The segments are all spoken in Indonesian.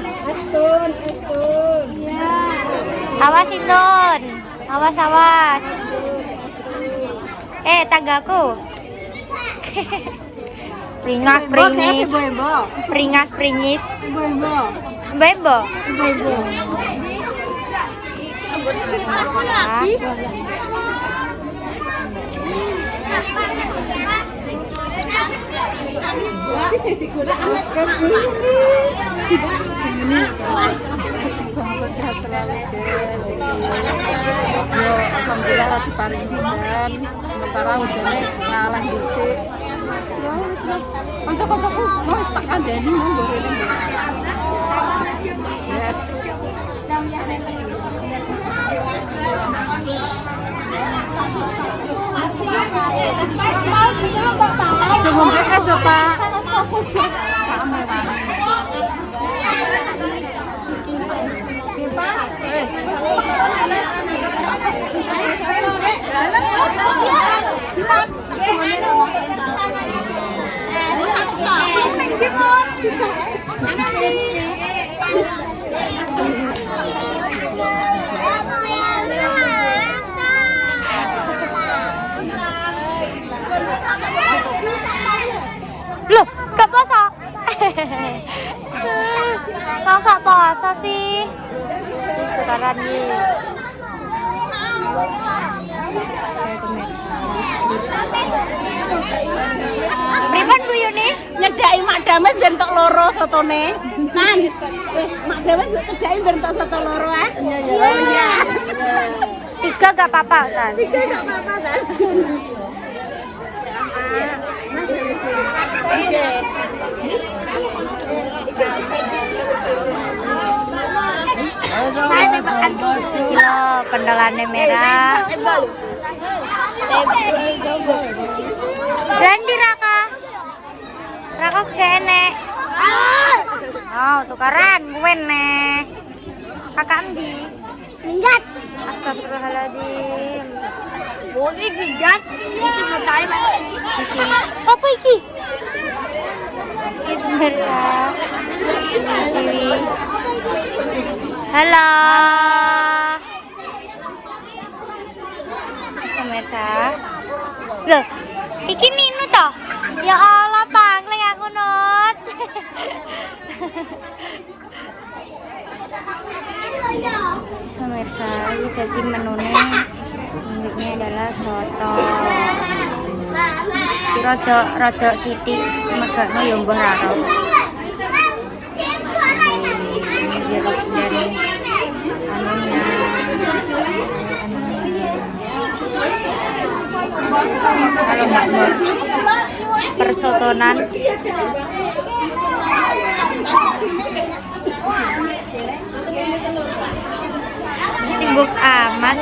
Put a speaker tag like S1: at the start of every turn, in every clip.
S1: Estun, Estun.
S2: Ya. Awas Intun. Awas awas. Tanggaku. Pringas pringis. Pringas pringis. Bebo.
S1: Semoga sehat selalu guys. Yo, alhamdulillah rada paring dan sementara udane ngalah dhisik. Ya wis lah. Kanca-kancaku mau tak kandhani monggo rene. Yes. Coba mereka coba.
S2: Loh, gak poso? Kok gak poso sih? Tukaran nih. Pripun Bu Yuni?
S1: Nyedaki Mak Dames ben tok loro sotone. Nan. Mak Dames nyedaki ben tok soto loro ah. Iya.
S2: 3 gak apa-apa, Tan.
S1: 3 gak apa-apa, Tan.
S2: Saya makan dulu. Pendelannya merah. Berani Raka. Raka kene. Oh, tukaran gue nih. Kakak Andi. Minggat. Astagfirullahaladzim. Boleh minggat. Itu bertanya mana? Apa iki? Iki pemirsa. Ciwi. Halo. Pemirsa. Loh, iki Ninu toh? Ya Allah, pangling aku Nut. Pemirsa, ini jadi menunya adalah soto. Si rodok sithik megakno ya mbah raro. Ini jeruk dari anunya. Kalau makmur persotonan sibuk amat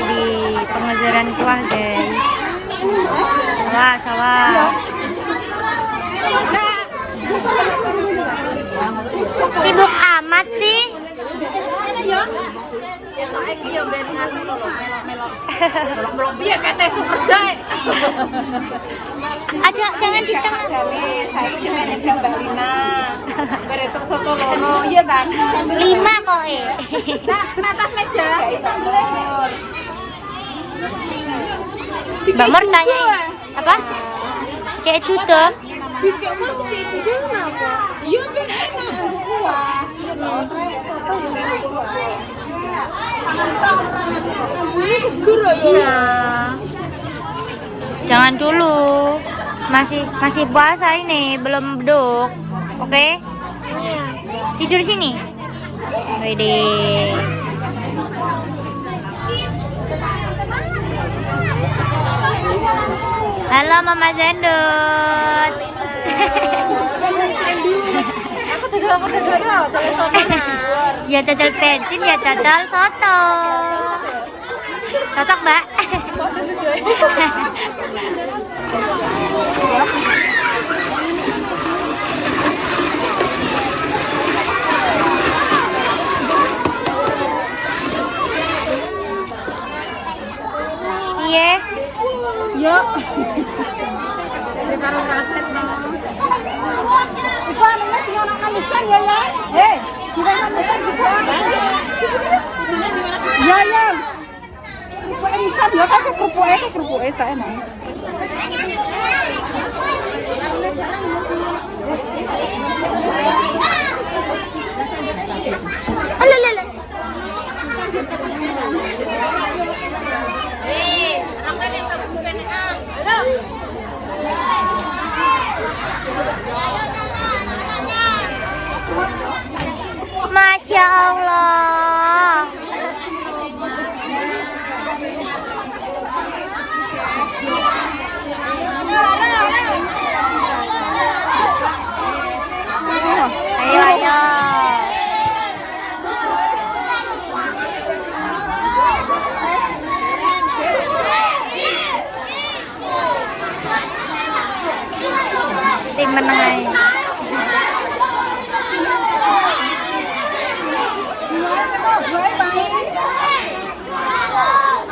S2: di pengejaran kuah guys. Awas sibuk amat sih. Aja jangan di tengah.
S1: Saya kira ada Mbak Lina. Beretok soto loro, iya kan?
S2: 5 kok
S1: Atas meja.
S2: Mbak Mur tanyain apa? Kayak itu tuh.
S1: Iya ben nganggo kuah. Iya toh, saya soto yo nganggo kuah. Ini seger ya.
S2: Jangan dulu. Masih puasa ini, belum beduk. Oke? Tidur sini. Wede. Halo Mama Zendut. Ya jajal bensin, ya jajal soto. Cocok, Mbak? Iya.
S1: Yo. Ini karo raset no. Iku anune sing ana kali mesan ya ya. Gimana mesan juga? Ya ya. Kerupuk mesan ya kan kerupuk saya nih.
S2: Alalala. Masya Allah. Ayo ayo. Tim menang.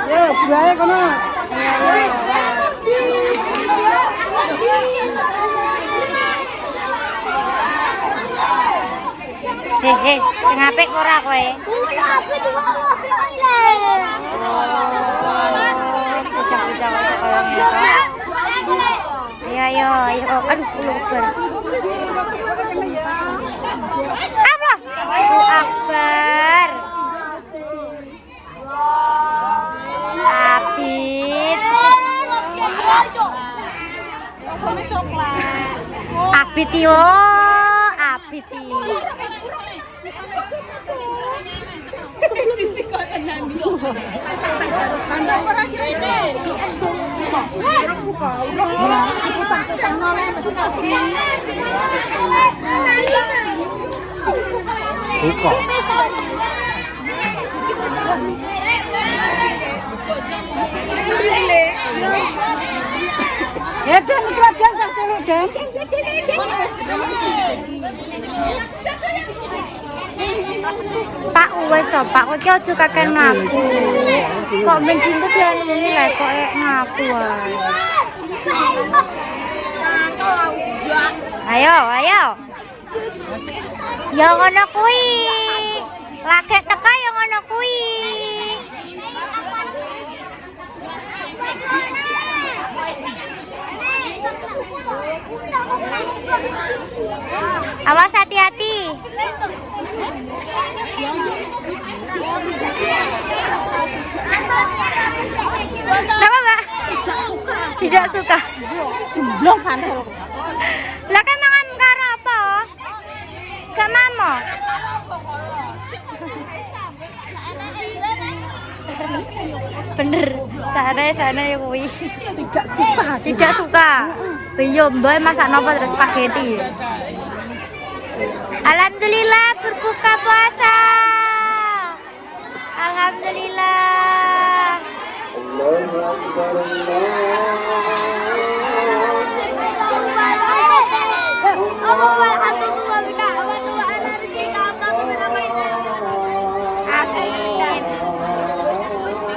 S1: Ya, buaya kono.
S2: Hehe, ngapik ora kowe? Pucak-pucak sekolah ya. Ayo, ayo. Aduh, luber. Allah. Allahu Akbar. Apit. Apit yo, apit.
S3: Buka.
S1: Ya dan kira dan cak cilik dan.
S2: Pak wes to, Pak kowe ki aja kakek ngaku. Kok mendingku dianuni lek kok ngaku wae. Ayo, ayo. Ya ngono kuwi. Lagi teka ya ngono kuwi. Awas hati-hati. Kenapa, Mbak? Tidak suka.
S1: Jemblong pantel.
S2: Lah kan mangan karo apa? Gak mamo. Bener. Sana ya kuwi.
S1: Tidak suka.
S2: Tidak suka. Iya, Mbak masak nopo terus spaghetti. Alhamdulillah berbuka puasa. Alhamdulillah.
S3: Allahu Akbar.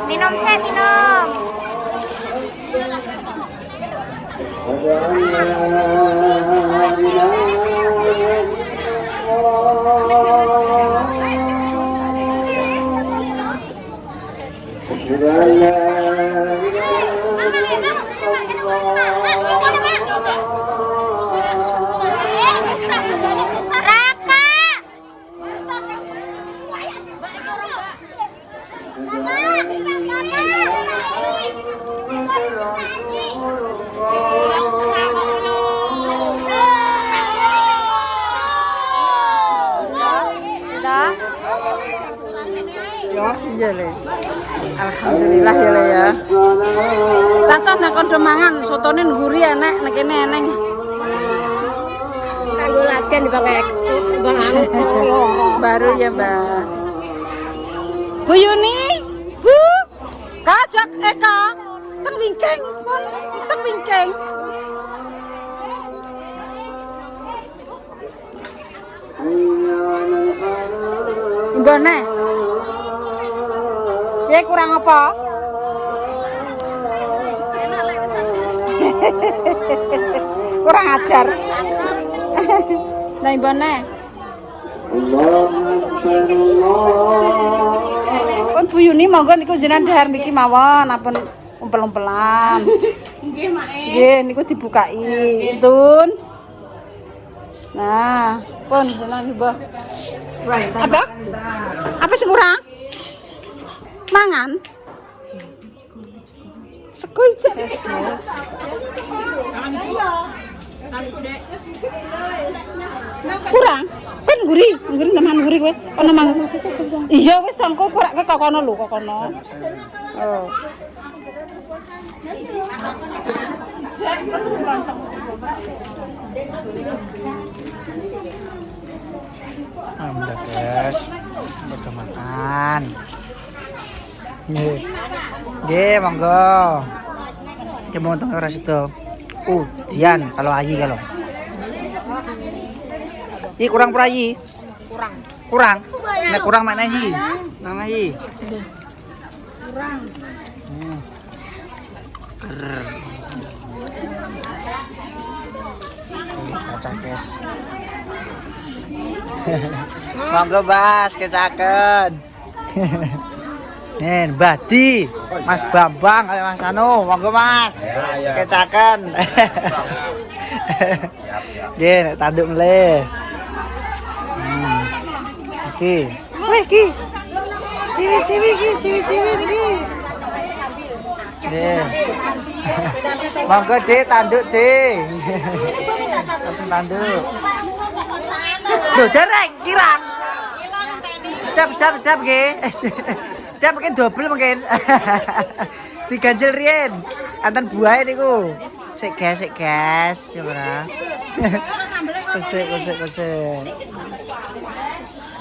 S2: Minum saya minum.
S1: Iya le. Alhamdulillah ya le ya. Cacah nek kondo mangan sotone ngguri enek nek kene eneng.
S2: Kanggo latihan dipakai
S1: Baru ya, Mbak. Bu Yuni, Bu. Kajak Eka. Teng wingking pun, teng wingking. Nggone. Ya kurang apa? Kurang ajar. Lah imbone. Pun Bu Yuni monggo niku jenengan dahar mriki mawon ampun umpel-umpelan. Nggih, Mak. Nggih niku dibukai. Tun. Nah, pun jenengan Mbah. Apa? Apa sing kurang? Mangan. Sekoi jes. Kurang? Kan guri teman guri kowe. Ono mang. Iya wis sangko kurak ke kono lho kok kono. Oh.
S4: Udah guys, udah makan. Nggih, monggo. Ki mau teng ora situ. Dian kalau ayi kalau. Ih kurang perayi. Kurang. Nek kurang mana ayi? Nang ayi.
S1: Kurang.
S4: Cacah guys. Monggo Mas, kecaken. Nen Badi, Mas Bambang, ayo Mas Anu, monggo Mas. Kecaken. Nggih, nek tanduk mle. Iki. Wih, iki. Ciwi-ciwi iki. Nggih. Monggo Dik, tanduk Dik. Langsung tanduk. Loh, dereng kirang. Sedap nggih. Sedap mungkin double mungkin. Diganjel riyen. Anten buahe niku. Sik gas, ya ora. Kusik.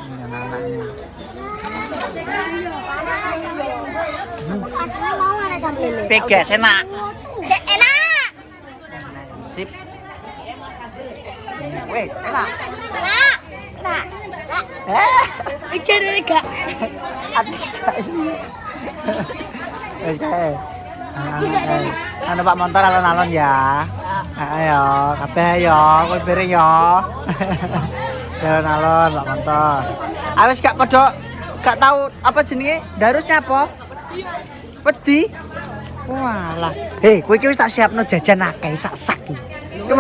S4: Anak-anaknya. Pegas enak.
S2: Enak.
S4: Sip. Weh, enak.
S2: Iki gak.
S4: Wes kae. Ana Pak Montor alon-alon ya. Ayo, kabeh yo, kowe bareng yo. Alon-alon Pak Montor. Wis gak padha gak tahu apa jenenge? Darusnya apa? Wedi. Walah. Hei, kowe iki wis tak siapno jajan akeh sak-sak iki. Iki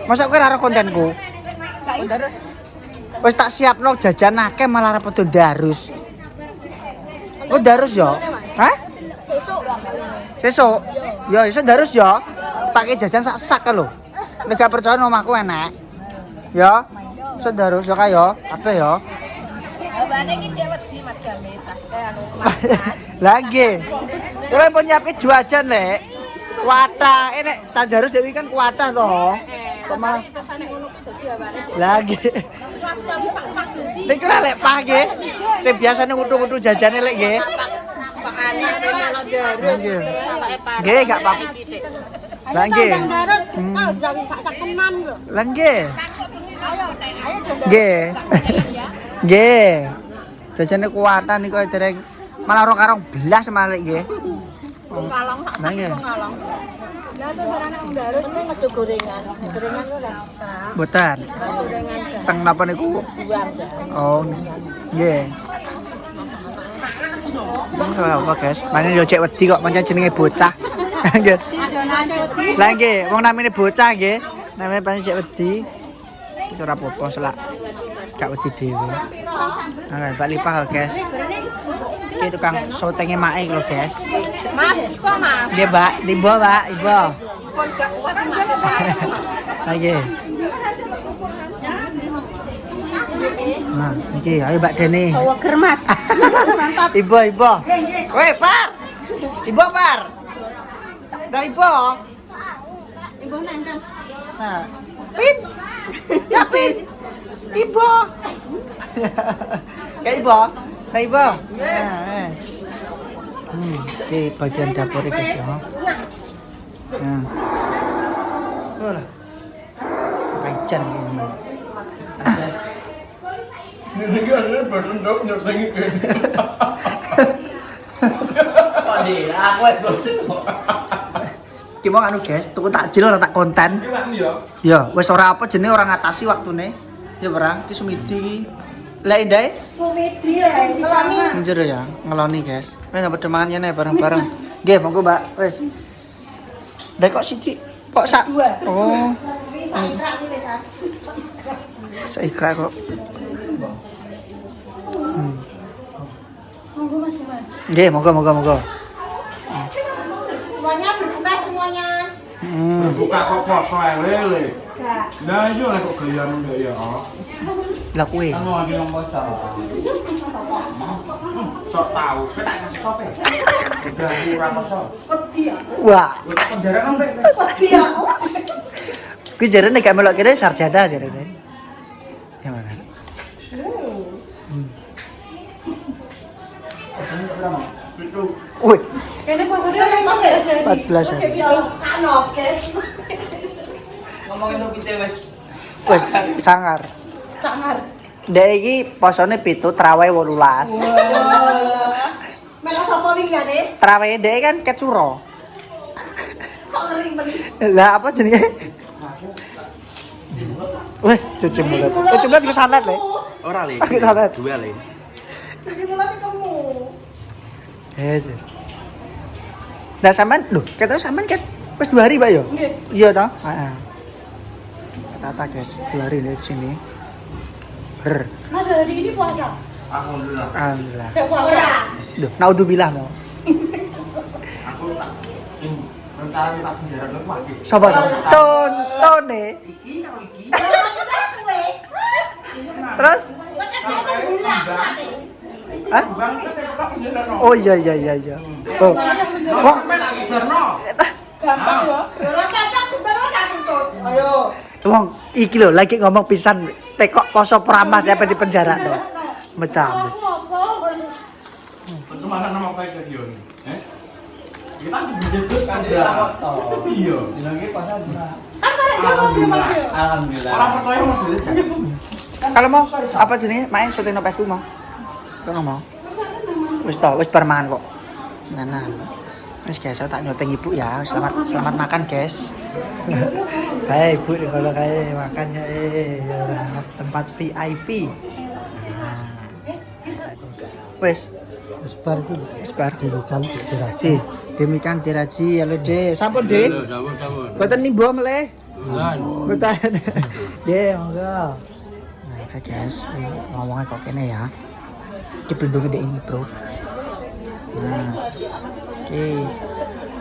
S4: Masa kowe ora kontenku?
S1: Darus.
S4: Wis tak siapno jajan akeh malah ora padha darus. Oh darus yo? Hah? Sesuk. Ya iso darus yo. Pakai jajan sak-sak lho. Nek gak percaya omahku enek. Ya. Iso darus yo kayo, kabeh yo.
S1: Bane iki cewek di Mas Gamis.
S4: Lagi. Kowe pun nyiapke jajan, Lek. Kuatah, nek tadarus dewi kan kuatah toh. Kok malah lagi. Nek ora lek pah nggih. Sing biasane ngutu-ngutu jajane lek nggih.
S1: Pakane melo darus.
S4: Nggih, gak apa-apa. Lah nggih. Lah nggih. Nggih. Nggih. Jajane kuatan niku dereng malah orang karong belas malah nggih.
S1: Kalong sak kalong. Lah to barane darus ini mejo gorengan. Gorengan ku lah.
S4: Mboten.
S1: Gorengan.
S4: Teng napa niku? Oh. Nggih. Apa guys? Pancen yo cek wedi kok pancen jenenge bocah. Nggih. Lah nggih, wong namine bocah nggih. Namine pancen cek wedi. Wis ora apa-apa selak. Gak wedi dhewe. Nah, Pak Lipah guys. Iki tukang sotenge mae lho guys.
S1: Mas, kok Mas?
S4: Nggih, Mbak. Ibu, Mbak. Ibu.
S1: Kon gak kuat Mas.
S4: Lagi. Nah, iki ayo Mbak Deni.
S1: Seger Mas. Mantap.
S4: Ibu. Weh, Par. Ibu, Par. Dari Ibu.
S1: Ibu nenten.
S4: Nah. Pip. Capit. Ibu. Kayak Ibu. Kayak Ibu. Nah, ini bagian dapur guys ya. Nah. Olah. Kacan ini. Ki mau anu guys, tuku takjil ora tak konten. Ya, wis ora apa jenenge ora ngatasi waktune. Ya perang ki sumidi ki. Lah indah.
S5: Sumidi lah ngeloni.
S4: Njero ya, ngeloni guys. Wis padha mangan kene bareng-bareng. Nggih, monggo Mbak. Wis. Lah kok siji? Kok sak? Oh. Seikra kok. Nggih, monggo.
S5: Semuanya berbuka semuanya.
S3: Buka kok poso ae lele. Nah, iya lah kok gaya nunduk ya.
S4: Lah kuwi.
S3: Anu lagi nang poso. Sok tahu, kowe tak kasih sope. Udah kurang poso.
S5: Peti ya.
S4: Wah,
S3: Penjara sampai.
S5: Peti ya.
S4: kuwi jarene gak melok kene sarjana jarene. Ya mana?
S3: Itu
S4: Wih,
S5: Kene posone lek kok beres dari.
S4: 14 ya.
S5: Ano, guys.
S6: Ngomongin tuh kita wes
S4: Wis sangar.
S5: Sangar.
S4: Dek iki posone 7 traweh 18.
S5: Melo sapa wingi
S4: Traweh dek kan kecuro.
S5: Kok ngering men.
S4: Lah apa jenenge? Wih, cuci mulut. Cuci mulut bisa santet le.
S6: ora le.
S4: Aku santet.
S6: Dua le.
S5: Cuci mulut kamu.
S4: Yes. Nah sampean, lho, katanya sampean ket wis 2 hari, Pak ya?
S5: Nggih.
S4: Iya toh? Heeh. Tata guys, 2 hari di sini. Ber.
S5: Mas hari ini puasa.
S3: alhamdulillah.
S4: Alhamdulillah.
S5: Tidak puasa.
S4: Duh, naudzubillah mau.
S3: Aku tak rentan tak penjara lho mati.
S4: Sopo to? Contone.
S3: Iki karo iki.
S4: Terus? Hah?
S3: Bang, kita tak penjara no.
S4: Oh iya. Oh.
S3: Wong kowe tak ibarno.
S5: Gampang ya. Ora cocok bener gak tuntut. Ayo.
S4: Wong iki lho lagi ngomong pisan tekok poso pramas sampai di penjara to. Mecah.
S3: Kemana nama kayak ke Dion? Kita sudah terus kan dia. Iya.
S6: Dilagi pasal dina.
S5: Kan karek jawa ki Mas yo.
S6: Alhamdulillah.
S3: Orang percaya mau dulu.
S4: Kalau mau apa jenenge? Main syuting no Facebook mau. Kok mau? Wis to, wis bar mangan kok. Nah. Wis guys, saya tak nyoteng ibu ya. Selamat makan, guys. Hai ibu, kalau kayak makan ya tempat VIP. Wis bar dulukan diraji. Demikian diraji, halo De. Sampun De.
S6: Sampun.
S4: Boten nimbo meleh.
S6: Lan.
S4: Boten. Nggih, monggo. Nah, guys, ngomongnya kok kene ya. Dipindungi dek ini, Bro. Nah. Oke.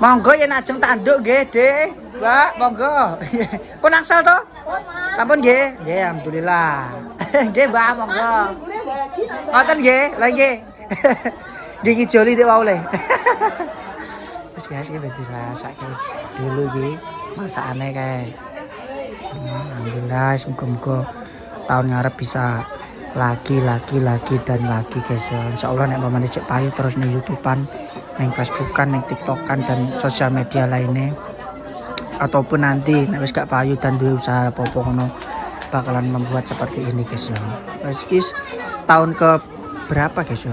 S4: Monggo yen ajeng tanduk nggih, Dik. Mbak, monggo. Pun angsal to? Sampun nggih. Nggih, alhamdulillah. Nggih, Mbak, monggo. Ngoten nggih, lha nggih. Nggih ngijoli dik wae. Wis guys, iki wis dirasake dulu iki masakane kae. Alhamdulillah, semoga tahun ngarep bisa lagi dan lagi guys ya. Insyaallah nek mamane cek payu terus ning YouTubean, ning Facebookan, ning TikTokan dan sosial media lainnya. Ataupun nanti nek wis gak payu dan duwe usaha apa-apa ngono bakalan membuat seperti ini guys ya. Wis tahun ke berapa guys ya?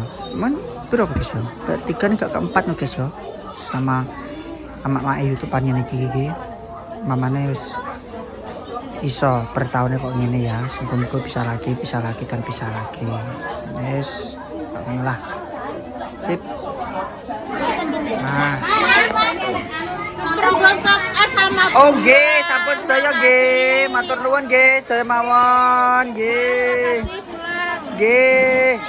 S4: Berapa guys ya? Ketiga nih gak keempat nih guys ya. Sama mak YouTubean ini iki. Mamane wis iso per tahunnya kok ngene ya. Semoga bisa lagi dan bisa lagi. Yes, lah. Sip. Nah. Oke, sampun sedaya nggih. Matur nuwun nggih, sedaya mawon nggih. Nggih.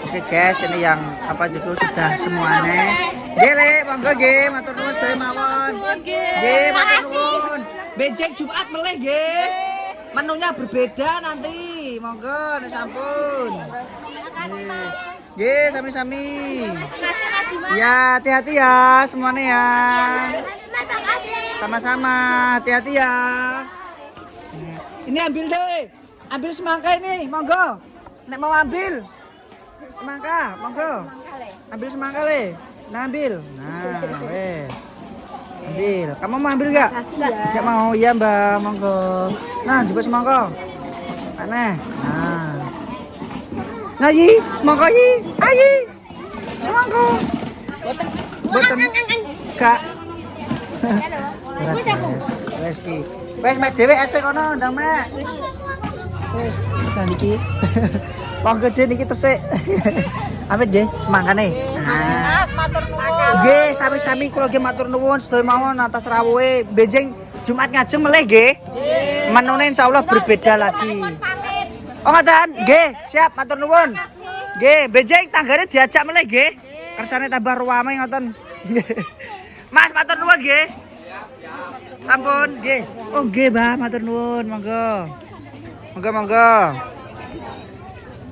S4: Oke guys, ini yang apa itu sudah semuanya. Nggih, Le, monggo nggih, matur nuwun sedaya mawon. Nggih, matur nuwun. Benjing Jumat meleh nggih. Menunya berbeda nanti. Monggo nek sampun. Nggih, sami-sami. Ya, hati-hati ya semuanya ya. Sama-sama, hati-hati ya. Ini ambil deh. Ambil semangka ini, monggo. Nek mau ambil semangka, monggo. Ambil semangka le. Nah, ambil. Nah, wes. Ambil. Kamu mau ambil gak? Gak mau, iya Mbak, monggo. Nah, coba semangka. Mana? Nah. Nah, Yi, semangka Yi. Ayi. Semangka. Boten. Kak. Berat, wes. Wes ki. Wes mek dhewe esek kono, ndang mek. Wes. Nah niki. Wong gede niki tesik. Amit nggih, semangkane. Nah. Nggih, sami-sami kula nggih matur nuwun sedaya mawon atas rawuhe benjing Jumat ngajeng melih nggih. Menune insyaallah berbeda lagi. Oh ngoten, nggih, siap matur nuwun. Nggih, benjing tanggane diajak melih nggih. Kersane tambah ruwame ngoten. Mas matur nuwun nggih. Sampun nggih. Oh nggih, Mbah, matur nuwun, monggo. Monggo.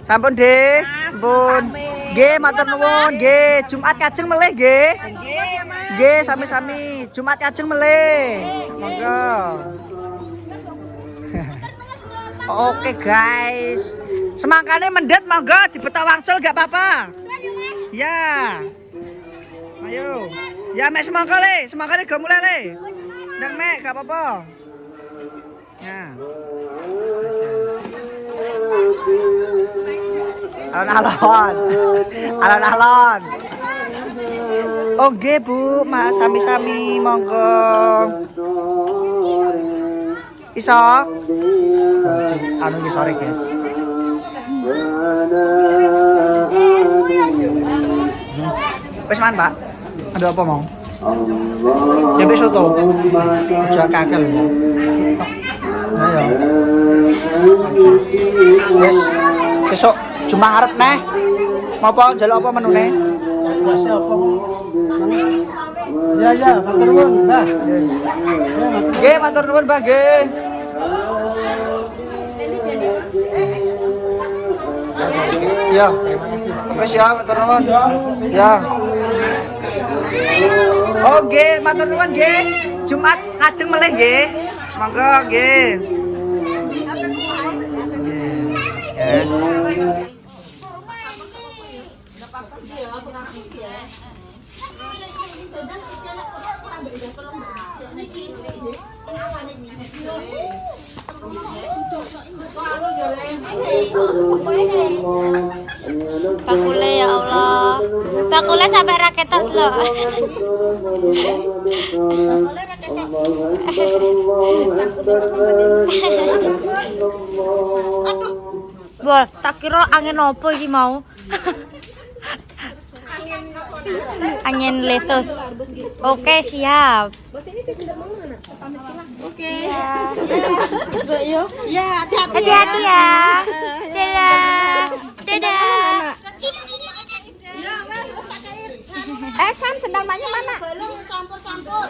S4: Sampun, Dik. Sampun. Nggih, matur nuwun, nggih. Jumat kajeng melih nggih. Nggih, sami-sami. Jumat kajeng melih. Monggo. Oke, guys. Semangkane mendet monggo dibetak wangsul gak apa-apa. Ya. Ayo. Ya mek semangka le, semangkane go mulai le. Ndang mek gak apa-apa. Ya. Alon-alon. Oke, Bu, Mas sami-sami monggo. Iso? Anu iki sore, guys. Wis man, Pak. Ada apa mau? Nyampe soto. Aja kakel. Ayo. Wis sesuk Jumat arep neh. Apa njaluk apa menune? Ya, matur nuwun, Mbah. Nggih, matur nuwun, Mbah, nggih. Ya. Wis ya, matur nuwun. Ya. Oh, nggih, matur nuwun nggih. Jumat kajeng melih nggih. Monggo nggih. Yes.
S2: Bakule ya Allah. Bakule sampai raketan loh. Wah, tak kira angin apa iki mau? Angin letus. Oke, siap.
S5: Oke.
S2: Ya, hati-hati ya. Dadah.
S5: San sendalnya mana? Belum campur-campur.